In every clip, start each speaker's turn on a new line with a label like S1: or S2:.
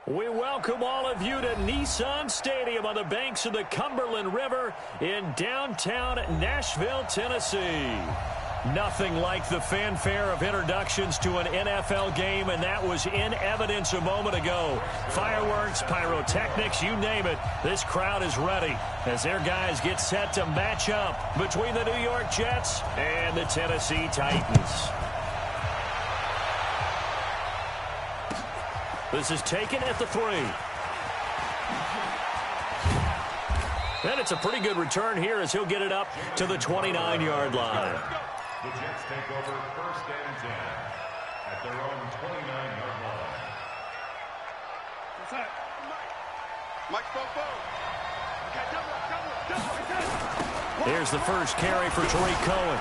S1: We welcome all of you to Nissan Stadium on the banks of the Cumberland River in downtown Nashville, Tennessee. Nothing like the fanfare of introductions to an NFL game, and that was in evidence a moment ago. Fireworks, pyrotechnics, you name it. This crowd is ready as their guys get set to match up between the New York Jets and the Tennessee Titans. This is taken at the 3. And it's a pretty good return here as he'll get it up to the 29-yard line.
S2: The Jets take over 1st and 10 at their own 29-yard line.
S1: Here's the first carry for Tariq Cohen.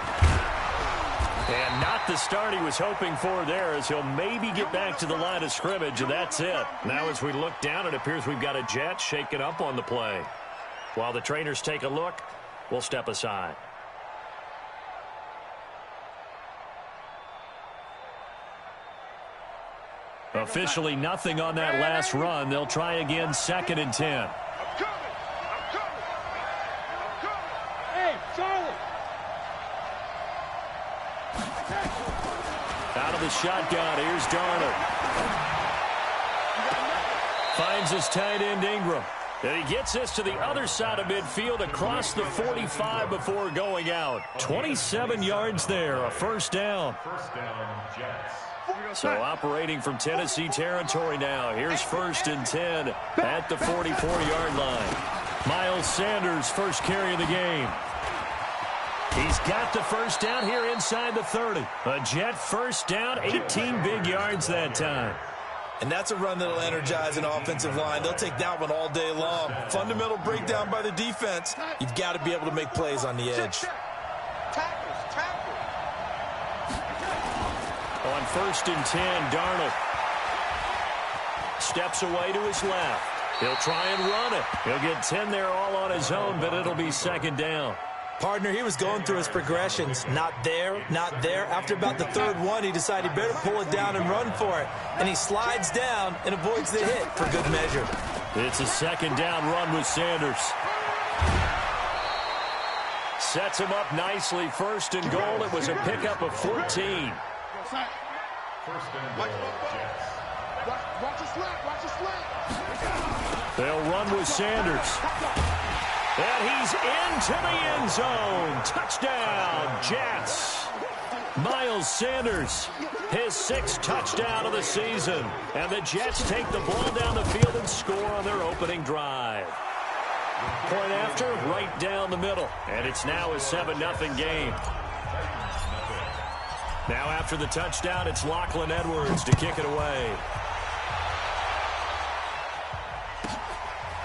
S1: And not the start he was hoping for there, as he'll maybe get back to the line of scrimmage, and that's it. Now as we look down, it appears we've got a Jet shaken up on the play. While the trainers take a look, we'll step aside. Officially nothing on that last run. They'll try again, 2nd and 10.
S3: I'm coming. Hey, Charlie.
S1: Out of the shotgun, here's Darnold. Finds his tight end Ingram. And he gets this to the other side of midfield across the 45 before going out. 27 yards there, a first down.
S2: First down, Jets.
S1: So operating from Tennessee territory now. Here's 1st and 10 at the 44-yard line. Miles Sanders, first carry of the game. He's got the first down here inside the 30. A Jet first down, 18 big yards that time.
S4: And that's a run that'll energize an offensive line. They'll take that one all day long. Fundamental breakdown by the defense. You've got to be able to make plays on the edge.
S1: On 1st and 10, Darnold steps away to his left. He'll try and run it. He'll get 10 there all on his own, but it'll be 2nd down.
S4: Partner, he was going through his progressions. Not there, not there. After about the 3rd one, he decided he better pull it down and run for it. And he slides down and avoids the hit for good measure.
S1: It's a 2nd down run with Sanders. Sets him up nicely. 1st and goal. It was a pickup of 14.
S2: First and goal, Jets.
S3: Watch the slant.
S1: They'll run with Sanders. And he's into the end zone. Touchdown, Jets. Miles Sanders, his 6th touchdown of the season. And the Jets take the ball down the field and score on their opening drive. Point after, right down the middle. And it's now a 7-0 game. Now after the touchdown, it's Lachlan Edwards to kick it away.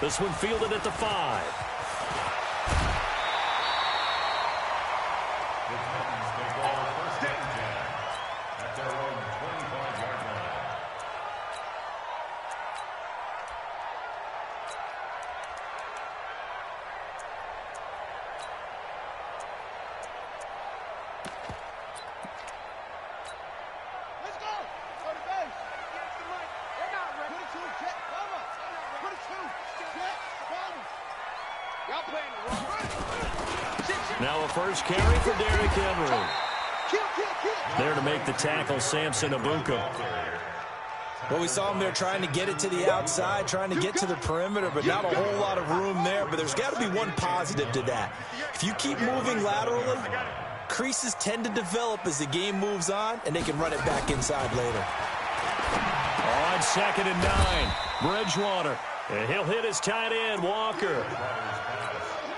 S1: This one fielded at the 5. Now a first carry for Derrick Henry. There to make the tackle, Samson Abuka.
S4: Well, we saw him there trying to get it to the outside, trying to get to the perimeter, but not a whole lot of room there. But there's got to be one positive to that. If you keep moving laterally, creases tend to develop as the game moves on, and they can run it back inside later.
S1: On 2nd and 9, Bridgewater. And he'll hit his tight end, Walker.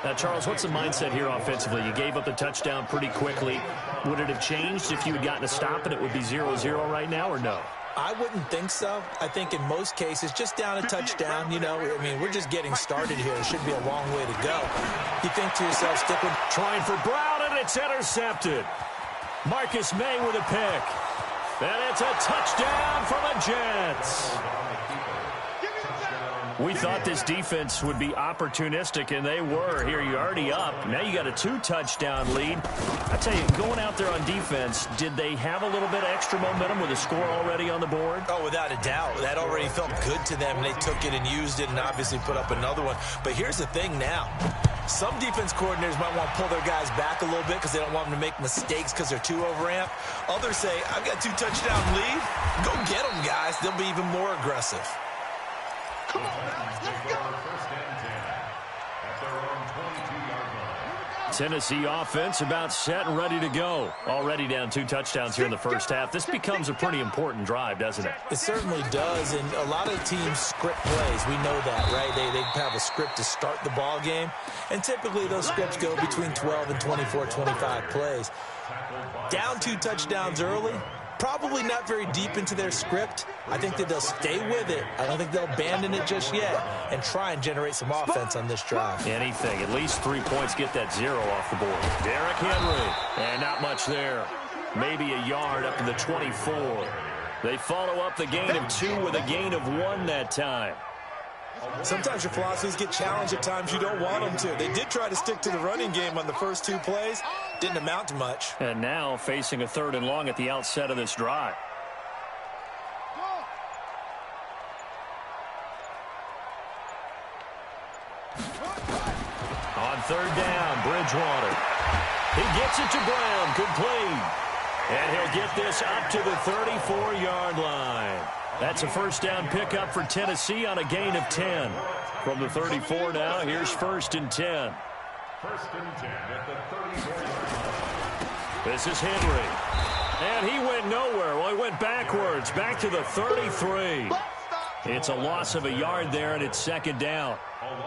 S1: Now, Charles, what's the mindset here offensively? You gave up the touchdown pretty quickly. Would it have changed if you had gotten a stop and it would be 0-0 right now, or no?
S4: I wouldn't think so. I think in most cases, just down a touchdown, you know, I mean, we're just getting started here. It should be a long way to go. You think to yourself, stick with...
S1: Trying for Brown, and it's intercepted. Marcus May with a pick. And it's a touchdown for the Jets. We thought this defense would be opportunistic, and they were. Here, you're already up. Now you got a 2-touchdown lead. I tell you, going out there on defense, did they have a little bit of extra momentum with a score already on the board?
S4: Oh, without a doubt. That already felt good to them. They took it and used it and obviously put up another one. But here's the thing now. Some defense coordinators might want to pull their guys back a little bit because they don't want them to make mistakes because they're too overamped. Others say, I've got 2-touchdown lead. Go get them, guys. They'll be even more aggressive.
S3: Come on, man. Let's go.
S2: First and 10 at their own 22-yard line.
S1: Tennessee offense about set and ready to go. Already down 2 touchdowns here in the first half. This becomes a pretty important drive, doesn't it?
S4: It certainly does, and a lot of teams script plays. We know that, right? They have a script to start the ball game, and typically those scripts go between 12 and 24, 25 plays. Down 2 touchdowns early, probably not very deep into their script. I think that they'll stay with it. I don't think they'll abandon it just yet and try and generate some offense on this drive.
S1: Anything. At least 3 points, get that 0 off the board. Derrick Henry. And not much there. Maybe a yard up to the 24. They follow up the gain of 2 with a gain of 1 that time.
S4: Sometimes your philosophies get challenged at times you don't want them to. They did try to stick to the running game on the first 2 plays. Didn't amount to much.
S1: And now facing a 3rd and long at the outset of this drive. On 3rd down, Bridgewater. He gets it to Brown, complete. And he'll get this up to the 34-yard line. That's a first down pickup for Tennessee on a gain of 10. From the 34 now, here's 1st and 10.
S2: 1st and 10 at the 34-yard line.
S1: This is Henry. And he went nowhere. Well, he went backwards, back to the 33. It's a loss of a yard there, and it's 2nd down.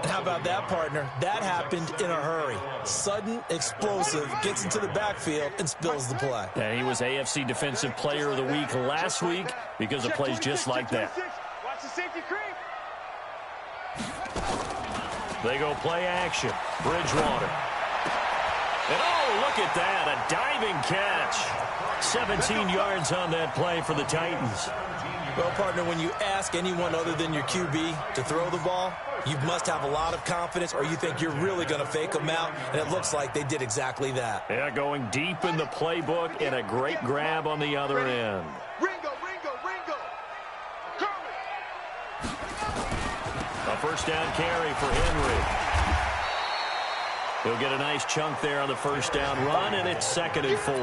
S4: And how about that, partner? That happened in a hurry. Sudden, explosive, gets into the backfield, and spills the play.
S1: And he was AFC Defensive Player of the Week last week because of plays just like that.
S3: Watch the safety creep.
S1: They go play action. Bridgewater. And oh, look at that, a diving catch. 17 yards on that play for the Titans.
S4: Well, partner, when you ask anyone other than your QB to throw the ball, you must have a lot of confidence or you think you're really going to fake them out, and it looks like they did exactly that.
S1: Yeah, going deep in the playbook and a great grab on the other end.
S3: Ringo, Ringo, Ringo.
S1: A first down carry for Henry. He'll get a nice chunk there on the first down run, and it's 2nd and 4.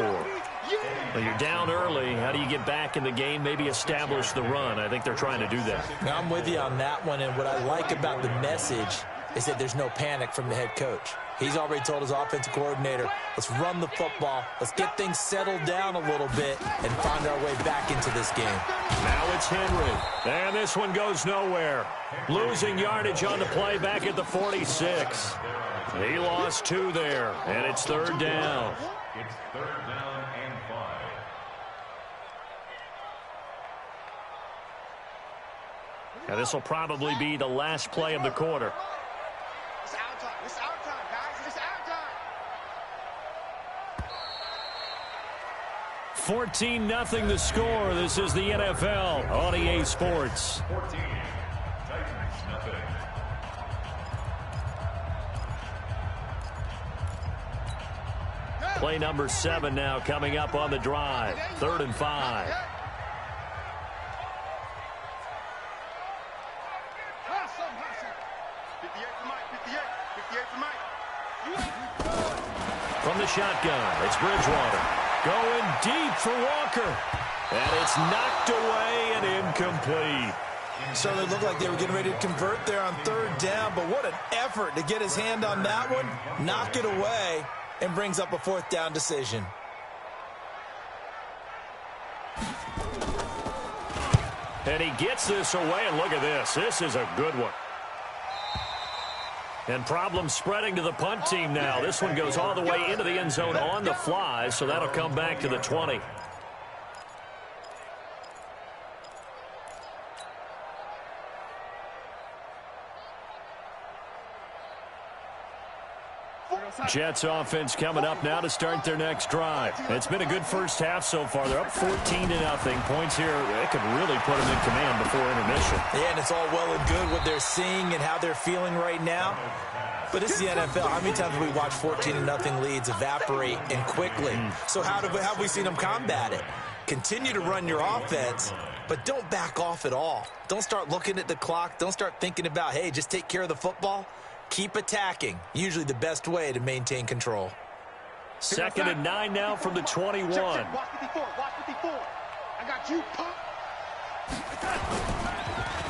S1: Well, you're down early. How do you get back in the game? Maybe establish the run. I think they're trying to do that.
S4: Now, I'm with you on that one, and what I like about the message is that there's no panic from the head coach. He's already told his offensive coordinator, let's run the football, let's get things settled down a little bit and find our way back into this game.
S1: Now it's Henry, and this one goes nowhere. Losing yardage on the play back at the 46. He lost 2 there, and it's 3rd down.
S2: It's 3rd down and 5.
S1: And this will probably be the last play of the quarter.
S3: It's our time. It's our time, guys. It's our time.
S1: 14-0 the score. This is the NFL on EA Sports.
S2: 14. Titans, nothing.
S1: Play number 7 now coming up on the drive. 3rd and 5. From the shotgun, it's Bridgewater. Going deep for Walker. And it's knocked away and incomplete.
S4: Certainly looked like they were getting ready to convert there on 3rd down, but what an effort to get his hand on that one, knock it away, and brings up a 4th down decision.
S1: And he gets this away, and look at this. This is a good one. And problems spreading to the punt team now. This one goes all the way into the end zone on the fly, so that'll come back to the 20. Jets offense coming up now to start their next drive. It's been a good first half so far. They're up 14-0. Points here, it could really put them in command before intermission.
S4: Yeah, and it's all well and good what they're seeing and how they're feeling right now. But this is the NFL. How many times have we watched 14-0 leads evaporate and quickly? So how have we seen them combat it? Continue to run your offense, but don't back off at all. Don't start looking at the clock. Don't start thinking about, hey, just take care of the football. Keep attacking. Usually the best way to maintain control.
S1: 2nd and 9 now from the 21.
S3: Check. Watch 54. Watch 54. I got you, punk.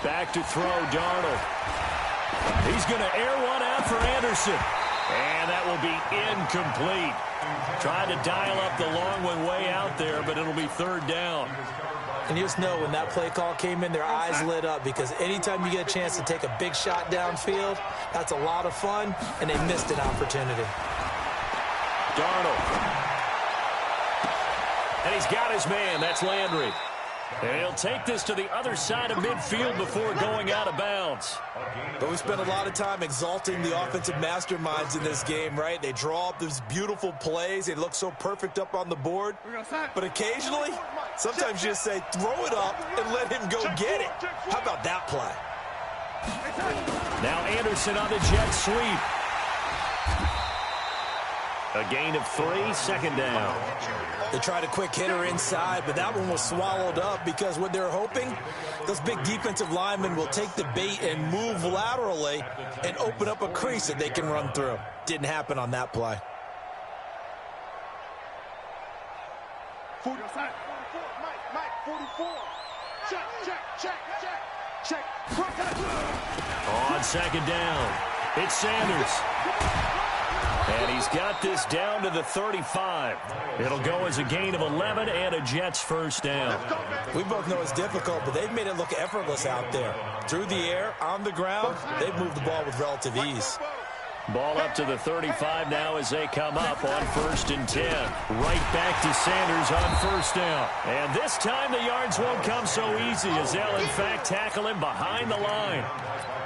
S1: Back to throw, Darnold. He's going to air one out for Anderson. And that will be incomplete. Trying to dial up the long one way out there, but it'll be 3rd down.
S4: And you just know when that play call came in, their eyes lit up, because anytime you get a chance to take a big shot downfield, that's a lot of fun, and they missed an opportunity.
S1: Darnold. And he's got his man. That's Landry. And he'll take this to the other side of midfield before going out of bounds.
S4: But we spent a lot of time exalting the offensive masterminds in this game, right? They draw up these beautiful plays. They look so perfect up on the board. But occasionally, sometimes you just say, throw it up and let him go get it. How about that play?
S1: Now Anderson on the jet sweep. A gain of 3, 2nd down.
S4: They tried a quick hitter inside, but that one was swallowed up because what they're hoping, those big defensive linemen will take the bait and move laterally and open up a crease that they can run through. Didn't happen on that play.
S3: 44. Mike, 44. Check.
S1: On 2nd down, it's Sanders. And he's got this down to the 35. It'll go as a gain of 11 and a Jets 1st down.
S4: We both know it's difficult, but they've made it look effortless out there. Through the air, on the ground, they've moved the ball with relative ease.
S1: Ball up to the 35 now as they come up on 1st and 10. Right back to Sanders on 1st down. And this time the yards won't come so easy as they'll in fact tackle him behind the line.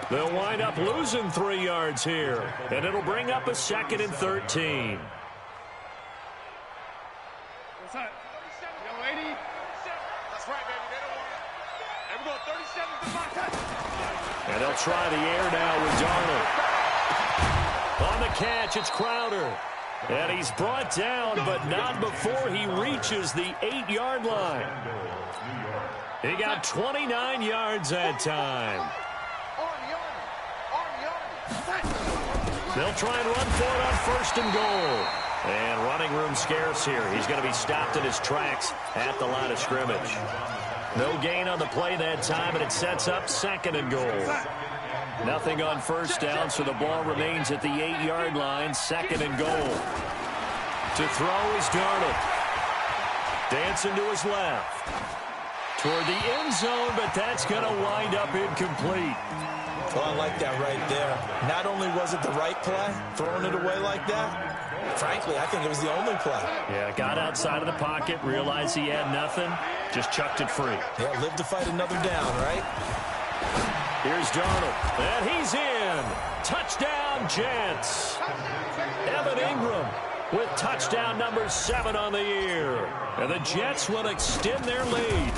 S1: They'll wind up losing 3 yards here, and it'll bring up a 2nd and 13.
S3: What's that? Yo, 80. That's right, baby. They don't want it. And we're going 37 to my touch.
S1: And they'll try the air now with Darnold. On the catch, it's Crowder. And he's brought down, but not before he reaches the 8-yard line. He got 29 yards that time. They'll try and run for it on 1st and goal. And running room scarce here. He's going to be stopped in his tracks at the line of scrimmage. No gain on the play that time, and it sets up 2nd and goal. Nothing on 1st down, so the ball remains at the 8-yard line, 2nd and goal. To throw is Darnold. Dancing to his left. Toward the end zone, but that's going to wind up incomplete.
S4: Well, I like that right there. Not only was it the right play, throwing it away like that, frankly, I think it was the only play.
S1: Yeah, got outside of the pocket, realized he had nothing, just chucked it free.
S4: Yeah, live to fight another down, right?
S1: Here's Darnold, and he's in. Touchdown, Jets. Evan Ingram with touchdown number 7 on the year. And the Jets will extend their lead.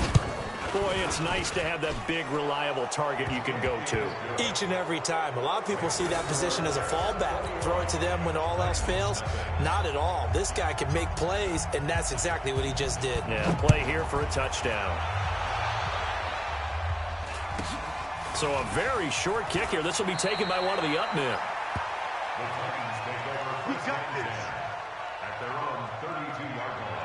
S1: Boy, it's nice to have that big, reliable target you can go to.
S4: Each and every time. A lot of people see that position as a fallback. Throw it to them when all else fails. Not at all. This guy can make plays, and that's exactly what he just did.
S1: Yeah, play here for a touchdown. So a very short kick here. This will be taken by one of the up men.
S3: We got this.
S2: At their own 32-yard line.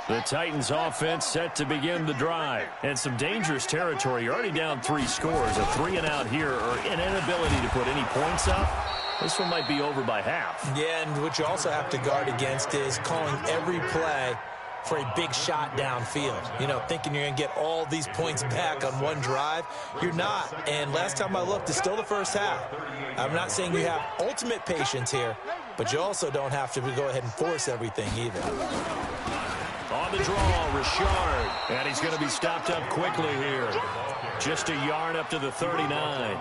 S1: The Titans offense set to begin the drive. And some dangerous territory. You're already down 3 scores. A 3 and out here, or an inability to put any points up. This one might be over by half.
S4: Yeah, and what you also have to guard against is calling every play for a big shot downfield. You know, thinking you're going to get all these points back on one drive. You're not. And last time I looked, it's still the first half. I'm not saying you have ultimate patience here, but you also don't have to go ahead and force everything either.
S1: On the draw, Richard. And he's going to be stopped up quickly here. Just a yard up to the 39.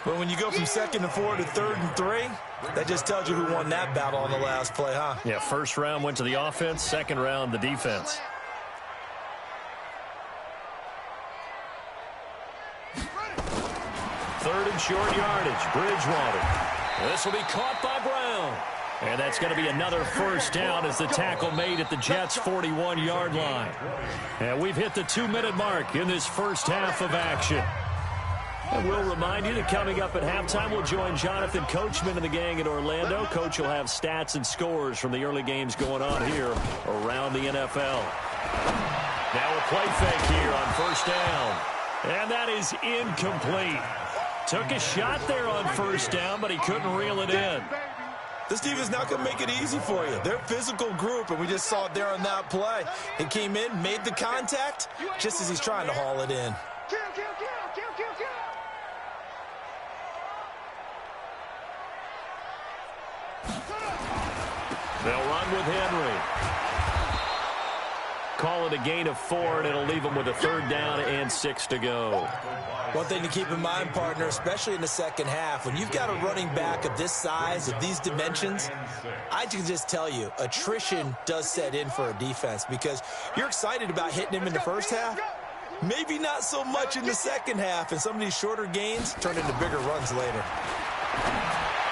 S4: But when you go from 2nd and 4 to 3rd and 3, that just tells you who won that battle on the last play, huh?
S1: Yeah, first round went to the offense, second round the defense. Third and short yardage, Bridgewater. This will be caught by Brown. And that's going to be another first down as the tackle made at the Jets' 41-yard line. And we've hit the 2-minute mark in this first half of action. And we'll remind you that coming up at halftime, we'll join Jonathan Coachman and the gang in Orlando. Coach will have stats and scores from the early games going on here around the NFL. Now a play fake here on first down. And that is incomplete. Took a shot there on first down, but he couldn't reel it in.
S4: This team is not going to make it easy for you. They're a physical group, and we just saw it there on that play. He came in, made the contact, just as he's trying to haul it in.
S1: They'll run with Henry. Call it a gain of 4, and it'll leave them with a 3rd down and 6 to go.
S4: One thing to keep in mind, partner, especially in the second half, when you've got a running back of this size, of these dimensions, I can just tell you, attrition does set in for a defense because you're excited about hitting him in the first half. Maybe not so much in the second half, and some of these shorter gains turn into bigger runs later.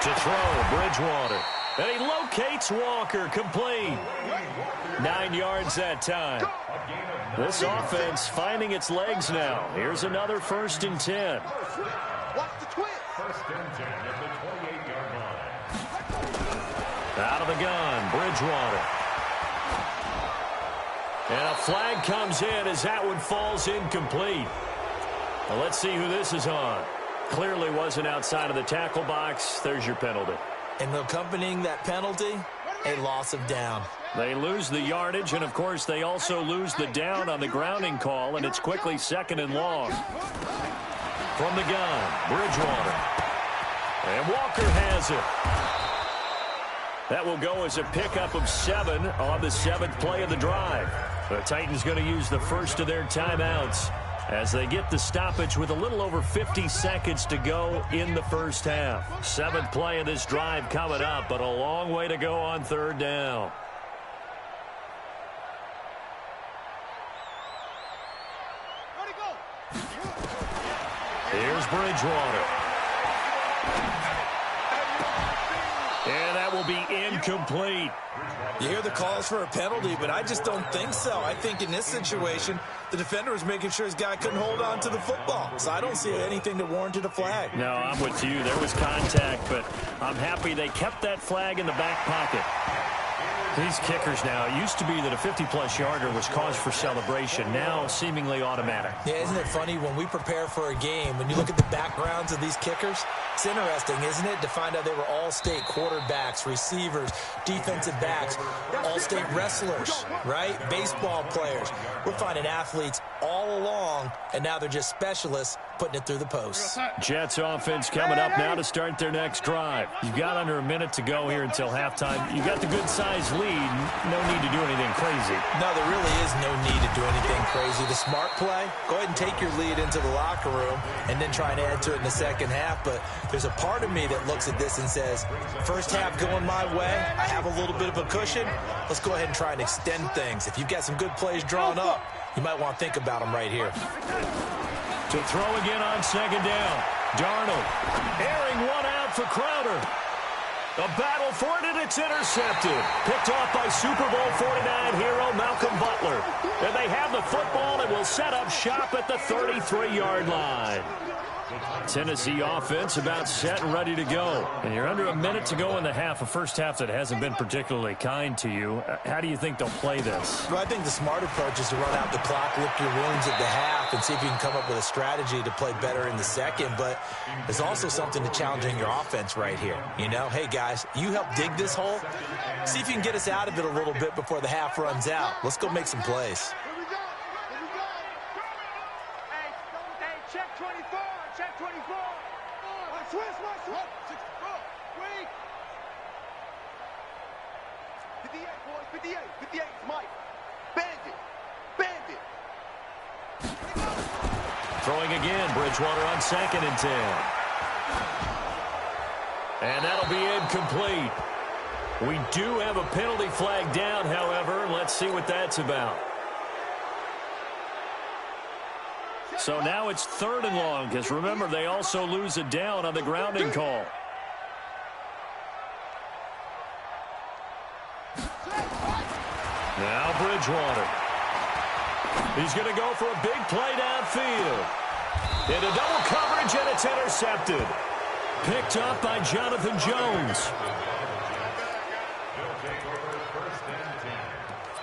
S1: To throw, Bridgewater. And he locates Walker, complete. 9 yards that time. This offense finding its legs now. Here's another 1st and 10.
S3: Watch the twist.
S2: 1st and 10 at the 28-yard line.
S1: Out of the gun, Bridgewater. And a flag comes in as that one falls incomplete. Well, let's see who this is on. Clearly wasn't outside of the tackle box. There's your penalty.
S4: And accompanying that penalty, a loss of down.
S1: They lose the yardage, and, of course, they also lose the down on the grounding call, and it's quickly 2nd and long. From the gun, Bridgewater. And Walker has it. That will go as a pickup of 7 on the 7th play of the drive. The Titans going to use the first of their timeouts as they get the stoppage with a little over 50 seconds to go in the first half. 7th play of this drive coming up, but a long way to go on 3rd down. Here's Bridgewater. And that will be incomplete.
S4: You hear the calls for a penalty, but I just don't think so. I think in this situation, the defender was making sure his guy couldn't hold on to the football. So I don't see anything that warranted a flag.
S1: No, I'm with you. There was contact, but I'm happy they kept that flag in the back pocket. These kickers now, it used to be that a 50-plus yarder was cause for celebration. Now, seemingly automatic.
S4: Yeah, isn't it funny when we prepare for a game, when you look at the backgrounds of these kickers, it's interesting, isn't it, to find out they were all-state quarterbacks, receivers, defensive backs, all-state wrestlers, right? Baseball players. We're finding athletes all along, and now they're just specialists putting it through the posts.
S1: Jets offense coming up now to start their next drive. You've got under a minute to go here until halftime. You've got the good-sized lead. No need to do anything crazy.
S4: No, there really is no need to do anything crazy. The smart play, go ahead and take your lead into the locker room and then try and add to it in the second half. But there's a part of me that looks at this and says, first half going my way, I have a little bit of a cushion. Let's go ahead and try and extend things. If you've got some good plays drawn up, you might want to think about them right here.
S1: To throw again on 2nd down. Darnold airing one out for Crowder. A battle for it, and it's intercepted. Picked off by Super Bowl 49 hero Malcolm Butler. And they have the football and will set up shop at the 33-yard line. Tennessee offense about set and ready to go. And you're under a minute to go in the half, a first half that hasn't been particularly kind to you. How do you think they'll play this?
S4: Well, I think the smart approach is to run out the clock, lick your wounds at the half, and see if you can come up with a strategy to play better in the second. But there's also something to challenging your offense right here. You know, hey, guys, you help dig this hole. See if you can get us out of it a little bit before the half runs out. Let's go make some plays.
S3: Check 24. Check 24. Watch switch. 58, boys. 58. 58 is Mike. Bandit.
S1: Throwing again. Bridgewater on 2nd and 10. And that'll be incomplete. We do have a penalty flag down, however. Let's see what that's about. So now it's 3rd and long, because remember, they also lose a down on the grounding call. Now Bridgewater. He's going to go for a big play downfield. Into double coverage, and it's intercepted. Picked up by Jonathan Jones.
S2: They'll take over 1st and 10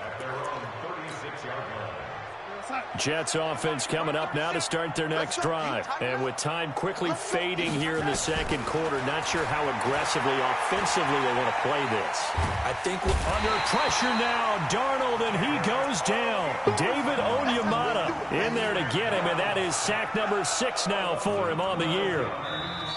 S2: at their own 36-yard line.
S1: Jets offense coming up now to start their next drive. And with time quickly fading here in the 2nd quarter, not sure how aggressively, offensively they want to play this.
S4: I think
S1: under pressure now, Darnold, and he goes down. David Onyemata in there to get him, and that is sack number 6 now for him on the year.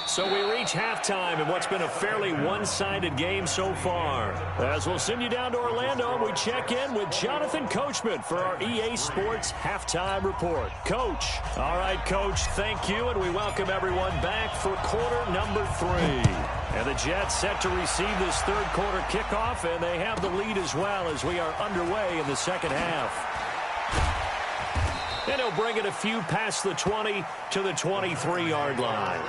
S1: So we reach halftime in what's been a fairly one-sided game so far. As we'll send you down to Orlando, we check in with Jonathan Coachman for our EA Sports Halftime Report. Coach. All right, Coach, thank you, and we welcome everyone back for quarter number 3. And the Jets set to receive this 3rd quarter kickoff, and they have the lead as well as we are underway in the 2nd half. And he'll bring it a few past the 20 to the 23-yard line.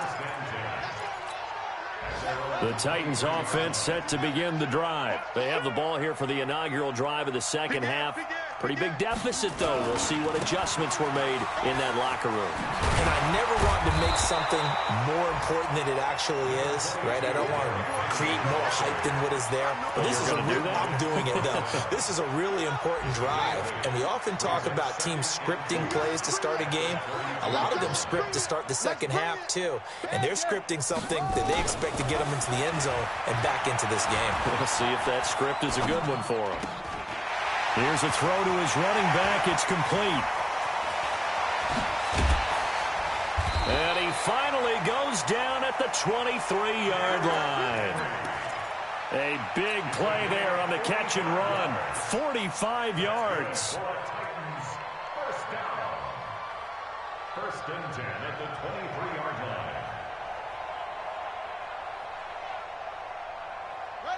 S1: The Titans offense set to begin the drive. They have the ball here for the inaugural drive of the 2nd half. Pretty big deficit, though. We'll see what adjustments were made in that locker room.
S4: And I never want to make something more important than it actually is, right? I don't want to create more hype than what is there. But this is I'm doing it, though. This is a really important drive. And we often talk about teams scripting plays to start a game. A lot of them script to start the 2nd half, too. And they're scripting something that they expect to get them into the end zone and back into this game.
S1: We'll see if that script is a good one for them. Here's a throw to his running back. It's complete. And he finally goes down at the 23-yard line. A big play there on the catch and run. 45 yards.
S2: First down. 1st and 10 at the 23-yard line.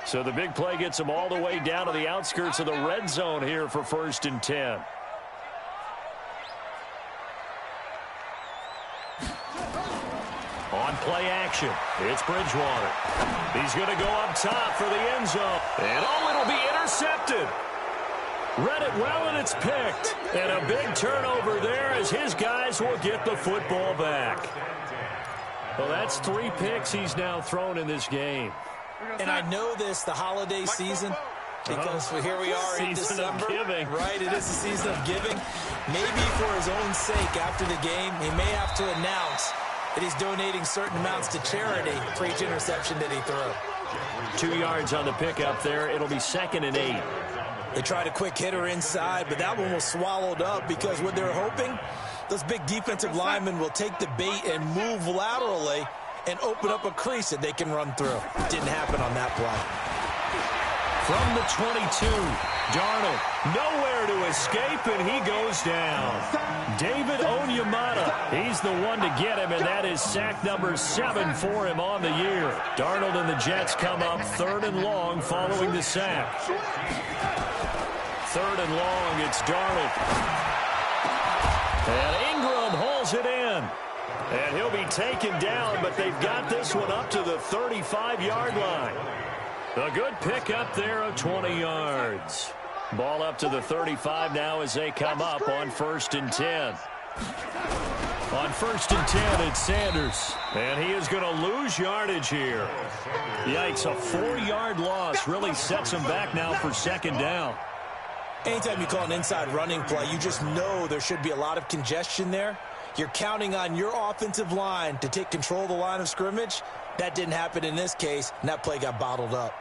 S1: So the big play gets him all the way down to the outskirts of the red zone here for 1st and 10. On play action, it's Bridgewater. He's going to go up top for the end zone. And it'll be intercepted. Read it well, and it's picked. And a big turnover there as his guys will get the football back. Well, that's 3 picks he's now thrown in this game.
S4: And I know this, the holiday season, because here we are in December. Right, it is the season of giving. Maybe for his own sake, after the game, he may have to announce that he's donating certain amounts to charity for each interception that he threw.
S1: 2 yards on the pickup there. It'll be 2nd and 8.
S4: They tried a quick hitter inside, but that one was swallowed up because what they're hoping, those big defensive linemen will take the bait and move laterally and open up a crease that they can run through. Didn't happen on that play.
S1: From the 22, Darnold nowhere to escape, and he goes down. David Onyemata, he's the one to get him, and that is sack number 7 for him on the year. Darnold and the Jets come up 3rd and long following the sack. 3rd and long, it's Darnold. And Ingram hauls it in. And he'll be taken down, but they've got this one up to the 35-yard line. A good pickup there of 20 yards. Ball up to the 35 now as they come up on 1st and 10. On 1st and 10, it's Sanders. And he is going to lose yardage here. Yikes, a 4-yard loss really sets him back now for 2nd down.
S4: Anytime you call an inside running play, you just know there should be a lot of congestion there. You're counting on your offensive line to take control of the line of scrimmage. That didn't happen in this case, and that play got bottled up.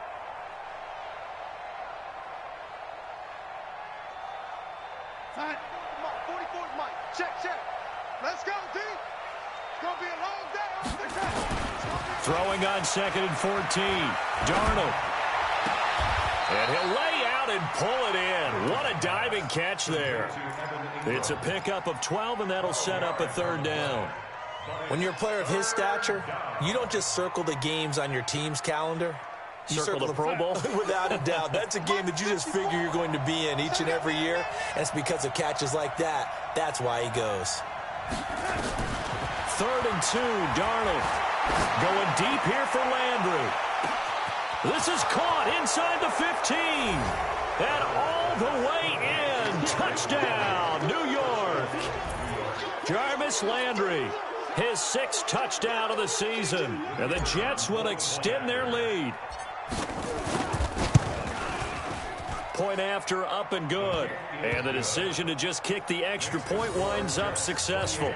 S3: All right, 44's Mike. Check. Let's go, D. It's going to be a long day off the track.
S1: Throwing on 2nd and 14. Darnold. And he'll lay out and pull it in. What a diving catch there. It's a pickup of 12, and that'll set up a 3rd down.
S4: When you're a player of his stature, you don't just circle the games on your team's calendar. You
S1: circle the Pro Bowl?
S4: Without a doubt. That's a game that you just figure you're going to be in each and every year. And it's because of catches like that. That's why he goes.
S1: 3rd and 2, Darnold. Going deep here for Landry. This is caught inside the 15. And all the way in. Touchdown, New York. Jarvis Landry, his 6th touchdown of the season. And the Jets will extend their lead. Point after, up and good. And the decision to just kick the extra point winds up successful.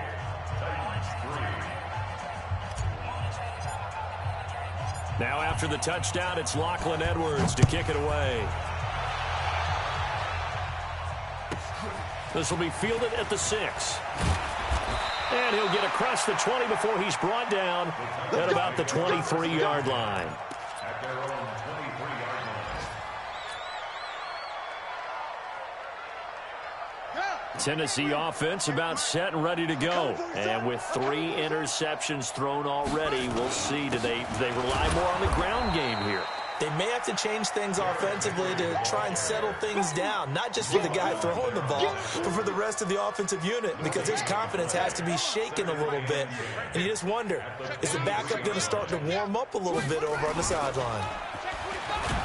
S1: Now after the touchdown, it's Lachlan Edwards to kick it away. This will be fielded at the 6. And he'll get across the 20 before he's brought down at about the 23-yard line.
S2: At their own 23-yard line.
S1: Tennessee offense about set and ready to go. And with 3 interceptions thrown already, we'll see. Do they rely more on the ground game here?
S4: They may have to change things offensively to try and settle things down, not just for the guy throwing the ball, but for the rest of the offensive unit, because his confidence has to be shaken a little bit. And you just wonder, is the backup going to start to warm up a little bit over on the sideline?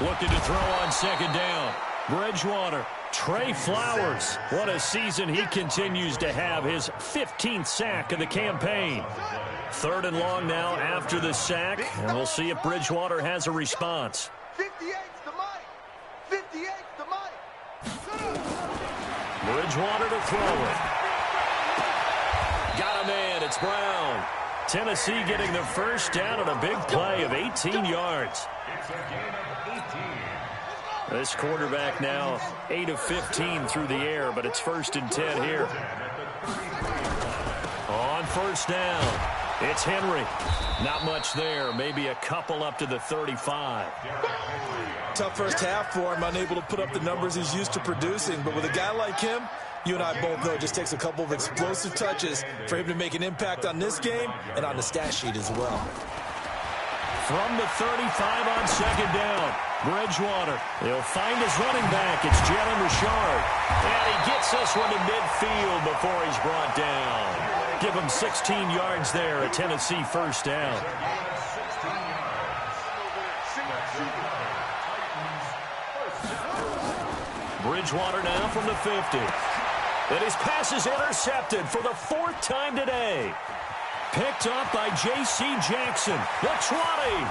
S1: Looking to throw on 2nd down. Bridgewater. Trey Flowers. What a season he continues to have. His 15th sack of the campaign. 3rd and long now after the sack. And we'll see if Bridgewater has a response.
S3: 58's the money. 58's the money.
S1: Bridgewater to throw it. Got a man. It's Brown. Tennessee getting the first down on a big play of 18 yards.
S2: It's a gain of 18.
S1: This quarterback now 8 of 15 through the air, but it's 1st and 10 here. On 1st down, it's Henry. Not much there, maybe a couple up to the 35.
S4: Tough first half for him, unable to put up the numbers he's used to producing. But with a guy like him, you and I both know it just takes a couple of explosive touches for him to make an impact on this game and on the stat sheet as well.
S1: From the 35 on 2nd down, Bridgewater. He'll find his running back. It's Jalen Richard. And he gets this one to midfield before he's brought down. Give him 16 yards there, a Tennessee 1st down. Bridgewater now from the 50. And his pass is intercepted for the 4th time today. Picked up by J.C. Jackson, the 20.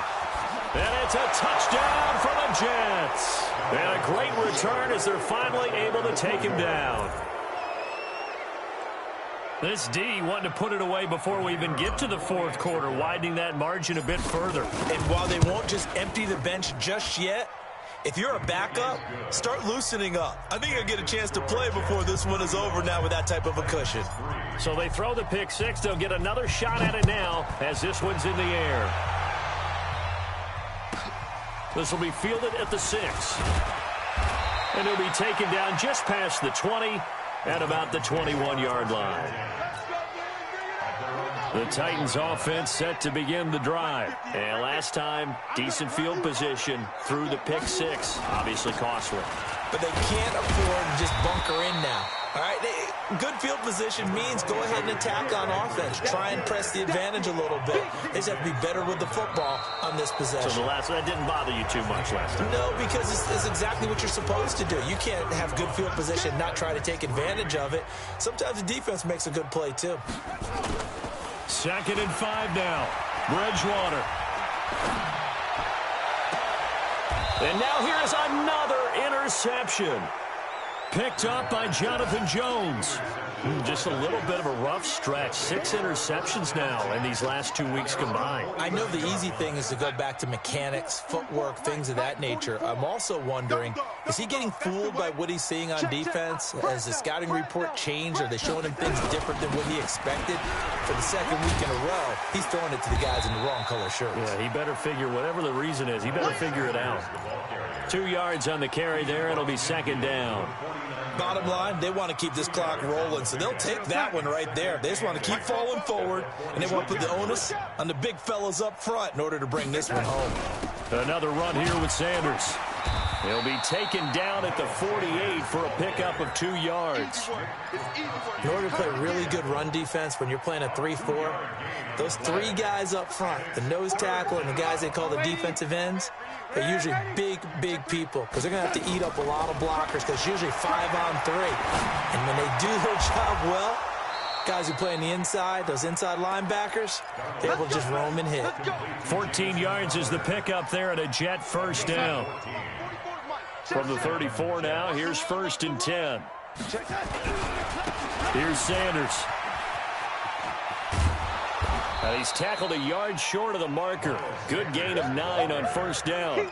S1: And it's a touchdown for the Jets. And a great return as they're finally able to take him down. This D wanting to put it away before we even get to the 4th quarter, widening that margin a bit further.
S4: And while they won't just empty the bench just yet, if you're a backup, start loosening up. I think you'll get a chance to play before this one is over now with that type of a cushion.
S1: So they throw the pick 6. They'll get another shot at it now as this one's in the air. This will be fielded at the 6. And he'll be taken down just past the 20 at about the 21-yard line. The Titans offense set to begin the drive. And last time, decent field position through the pick 6. Obviously costly.
S4: But they can't afford to just bunker in now. All right, good field position means go ahead and attack on offense. Try and press the advantage a little bit. They just have to be better with the football on this possession.
S1: So that didn't bother you too much last time?
S4: No, because it's exactly what you're supposed to do. You can't have good field position, not try to take advantage of it. Sometimes the defense makes a good play, too.
S1: 2nd and 5 now. Bridgewater. And now here is another interception. Picked up by Jonathan Jones. Just a little bit of a rough stretch. 6 interceptions now in these last 2 weeks combined.
S4: I know the easy thing is to go back to mechanics, footwork, things of that nature. I'm also wondering, is he getting fooled by what he's seeing on defense? Has the scouting report changed? Are they showing him things different than what he expected? For the 2nd week in a row, he's throwing it to the guys in the wrong color shirts.
S1: Yeah, he better figure, whatever the reason is, he better figure it out. 2 yards on the carry there. It'll be 2nd down.
S4: Bottom line, they want to keep this clock rolling, so they'll take that one right there. They just want to keep falling forward, and they want to put the onus on the big fellas up front in order to bring this one home.
S1: Another run here with Sanders. He'll be taken down at the 48 for a pickup of 2 yards.
S5: In order to play really good run defense when you're playing a 3-4, those 3 guys up front, the nose tackle and the guys they call the defensive ends, they're usually big, big people because they're going to have to eat up a lot of blockers because it's usually 5-on-3. And when they do their job well, guys who play on the inside, those inside linebackers, they're able to just roam and hit.
S1: 14 yards is the pickup there at a Jet first down. From the 34 now, here's 1st and 10. Here's Sanders. And he's tackled a yard short of the marker. Good gain of 9 on 1st down.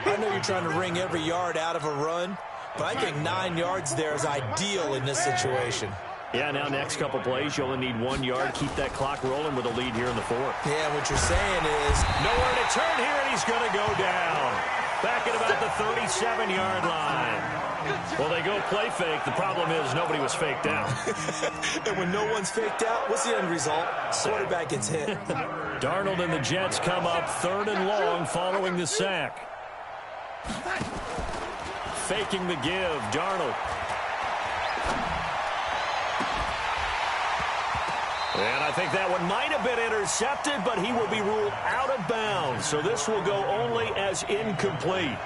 S4: I know you're trying to wring every yard out of a run, but I think 9 yards there is ideal in this situation.
S1: Yeah, now next couple plays, you only need 1 yard. Keep that clock rolling with a lead here in the 4th.
S4: Yeah, what you're saying is
S1: nowhere to turn here, and he's going to go down. Back at about the 37-yard line. Well, they go play fake. The problem is nobody was faked out.
S4: And when no one's faked out, what's the end result? Quarterback gets hit.
S1: Darnold and the Jets come up 3rd and long following the sack. Faking the give, Darnold. And I think that one might have been intercepted, but he will be ruled out of bounds. So this will go only as incomplete.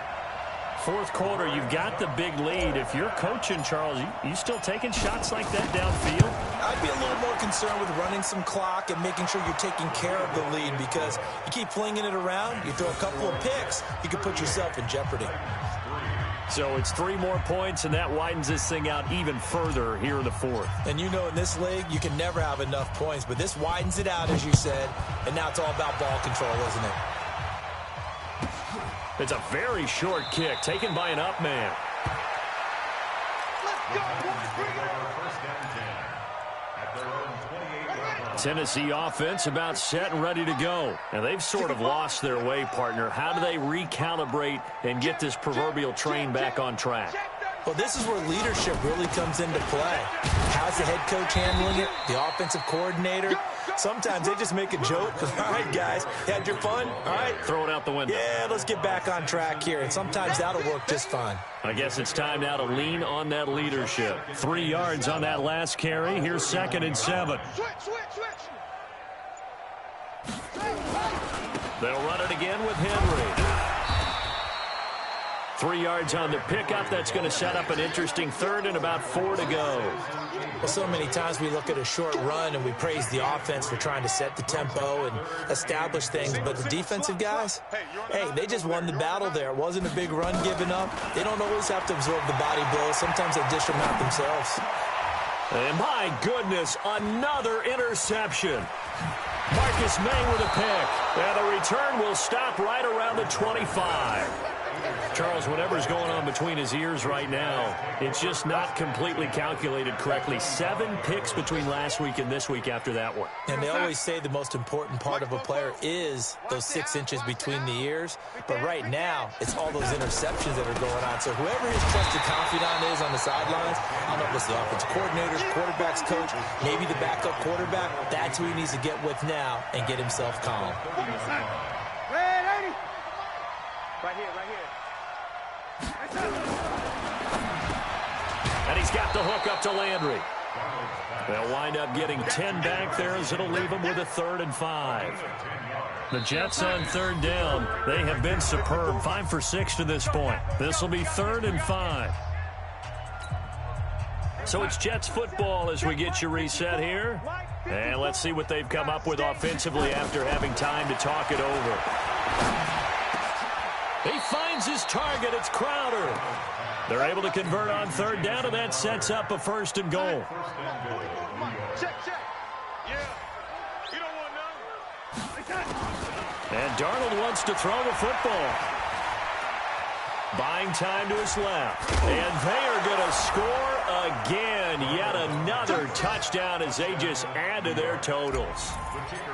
S1: 4th quarter, you've got the big lead. If you're coaching, Charles, you still taking shots like that downfield?
S4: I'd be a little more concerned with running some clock and making sure you're taking care of the lead because you keep flinging it around, you throw a couple of picks, you can put yourself in jeopardy.
S1: So it's 3 more points, and that widens this thing out even further here in the 4th.
S4: And you know in this league, you can never have enough points, but this widens it out, as you said, and now it's all about ball control, isn't it?
S1: It's a very short kick taken by an up man. Tennessee offense about set and ready to go. And they've sort of lost their way, partner. How do they recalibrate and get this proverbial train back on track?
S5: Well, this is where leadership really comes into play. How's the head coach handling it? The offensive coordinator?
S4: Sometimes they just make a joke. All right, guys, had your fun? All right.
S1: Throw it out the window.
S4: Yeah, let's get back on track here. And sometimes that'll work just fine.
S1: I guess it's time now to lean on that leadership. 3 yards on that last carry. Here's 2nd and 7. They'll run it again with Henry. 3 yards on the pickup. That's going to set up an interesting 3rd and about 4 to go.
S5: Well, so many times we look at a short run and we praise the offense for trying to set the tempo and establish things, but the defensive guys, hey, they just won the battle there. It wasn't a big run given up. They don't always have to absorb the body blows. Sometimes they dish them out themselves.
S1: And my goodness, another interception. Marcus May with a pick. And the return will stop right around the 25. Charles, whatever's going on between his ears right now, it's just not completely calculated correctly. 7 picks between last week and this week after that one.
S5: And they always say the most important part of a player is those 6 inches between the ears. But right now, it's all those interceptions that are going on. So whoever his trusted confidant is on the sidelines, I don't know if it's the offensive coordinator, quarterback's coach, maybe the backup quarterback, that's who he needs to get with now and get himself calm.
S3: Right here, right here.
S1: And he's got the hook up to Landry. They'll wind up getting 10 back there as it'll leave them with a 3rd and 5. The Jets on 3rd down. They have been superb. 5 for 6 to this point. This will be 3rd and 5. So it's Jets football as we get you reset here. And let's see what they've come up with offensively after having time to talk it over. He finds his target. It's Crowder. They're able to convert on 3rd down, and that sets up a 1st and goal.
S3: Check, check. Yeah. You don't want none.
S1: And Darnold wants to throw the football. Buying time to his left. And they are going to score again. Yet another touchdown as they just add to their totals.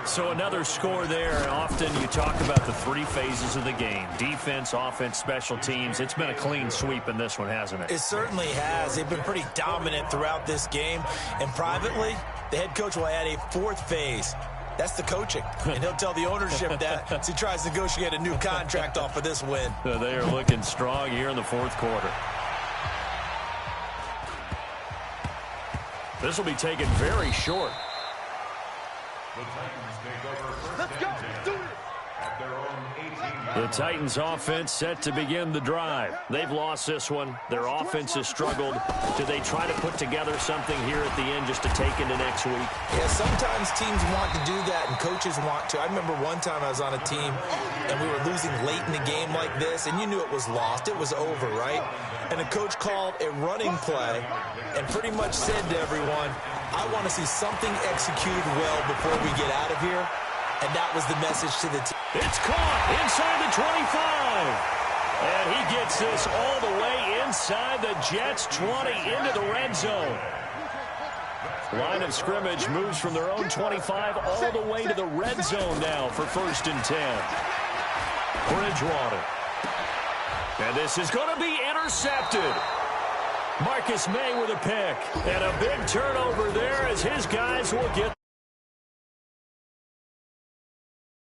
S1: So another score there. Often you talk about the three phases of the game. Defense, offense, special teams. It's been a clean sweep in this one, hasn't it?
S4: It certainly has. They've been pretty dominant throughout this game. And privately, the head coach will add a fourth phase. That's the coaching. And he'll tell the ownership that as he tries to negotiate a new contract off of this win.
S1: They are looking strong here in the fourth quarter. This will be taken very short.
S2: The Titans take over first and 10 at their own 18.
S1: The Titans offense set to begin the drive. They've lost this one. Their offense has struggled. Do they try to put together something here at the end just to take into next week?
S4: Yeah, sometimes teams want to do that and coaches want to. I remember one time I was on a team and we were losing late in the game like this, and you knew it was lost. It was over, right? And the coach called a running play and pretty much said to everyone, I want to see something executed well before we get out of here. And that was the message to the team.
S1: It's caught inside the 25. And he gets this all the way inside the Jets' 20 into the red zone. Line of scrimmage moves from their own 25 all the way to the red zone now for 1st and 10. Bridgewater. And this is going to be intercepted. Marcus May with a pick. And a big turnover there as his guys will get